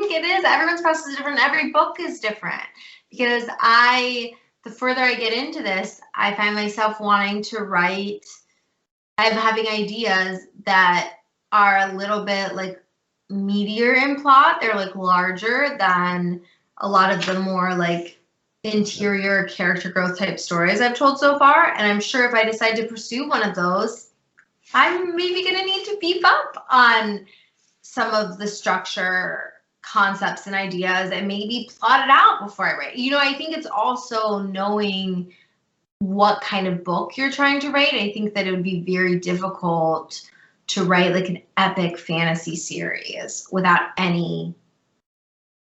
think it is. Everyone's process is different. Every book is different. Because the further I get into this, I find myself wanting to write. I'm having ideas that are a little bit like meatier in plot. They're like larger than a lot of the more like interior character growth type stories I've told so far. And I'm sure if I decide to pursue one of those, I'm maybe going to need to beef up on some of the structure, concepts, and ideas and maybe plot it out before I write. You know, I think it's also knowing what kind of book you're trying to write. I think that it would be very difficult to write like an epic fantasy series without any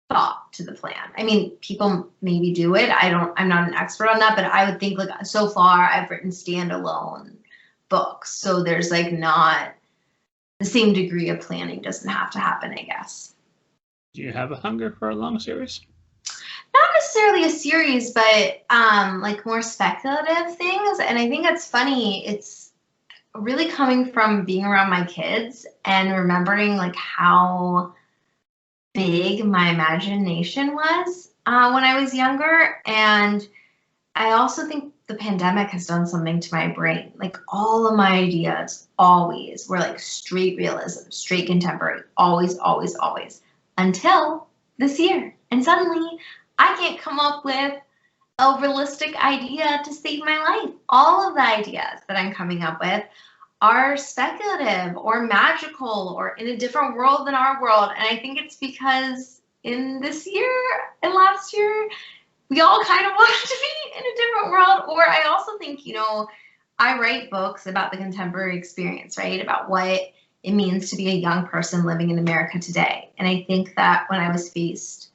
thought to the plan. I mean, people maybe do it. I'm not an expert on that, but I would think like so far I've written standalone books. So there's like not the same degree of planning doesn't have to happen, I guess. Do you have a hunger for a long series? Not necessarily a series, but like more speculative things. And I think that's funny. It's really coming from being around my kids and remembering like how big my imagination was when I was younger. And I also think the pandemic has done something to my brain. Like all of my ideas always were like straight realism, straight contemporary, always, always, always, until this year. And suddenly I can't come up with a realistic idea to save my life. All of the ideas that I'm coming up with are speculative or magical or in a different world than our world. And I think it's because in this year and last year, we all kind of wanted to be in a different world. Or I also think, you know, I write books about the contemporary experience, right? About what it means to be a young person living in America today. And I think that when I was faced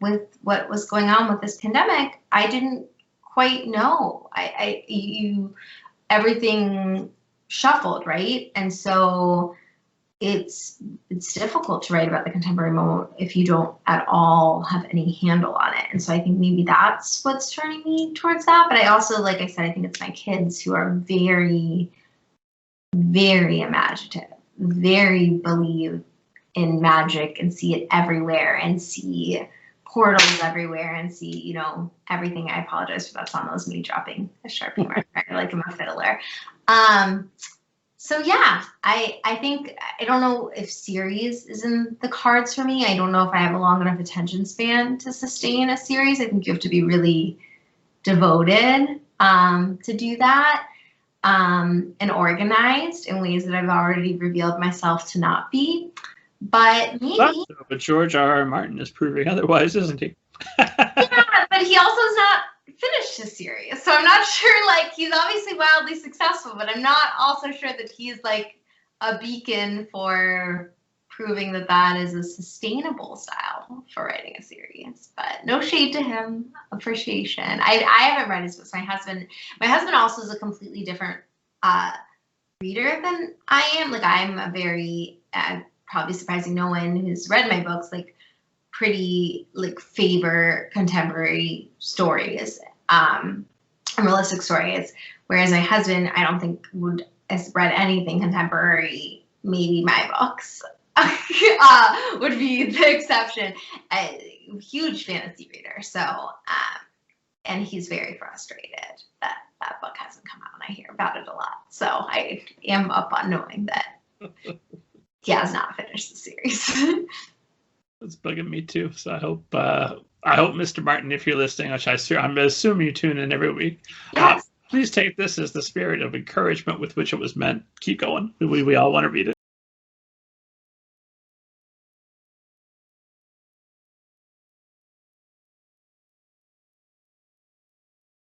with what was going on with this pandemic, I didn't quite know. Everything shuffled, right? And so it's difficult to write about the contemporary moment if you don't at all have any handle on it. And so I think maybe that's what's turning me towards that. But I also, like I said, I think it's my kids who are very, very imaginative, very believe in magic and see it everywhere and see portals everywhere and see, you know, everything. I apologize for that song. That was me dropping a Sharpie marker like I'm a fiddler. So yeah, I think, I don't know if series is in the cards for me. I don't know if I have a long enough attention span to sustain a series. I think you have to be really devoted to do that and organized in ways that I've already revealed myself to not be. But maybe. But George R.R. Martin is proving otherwise, isn't he? Yeah, but he also has not finished his series. So I'm not sure, like, he's obviously wildly successful, but I'm not also sure that he's like a beacon for proving that that is a sustainable style for writing a series. But no shade to him, appreciation. I haven't read his books. My husband also is a completely different reader than I am. Like, I'm a very probably surprising no one who's read my books, like pretty like favor contemporary stories, and realistic stories. Whereas my husband, I don't think has read anything contemporary. Maybe my books would be the exception. A huge fantasy reader. So, and he's very frustrated that that book hasn't come out. And I hear about it a lot. So I am up on knowing that he has not finished the series. It's bugging me too. So I hope Mr. Martin, if you're listening, which I'm assuming you tune in every week, Yes. Please take this as the spirit of encouragement with which it was meant. Keep going. We all want to read it.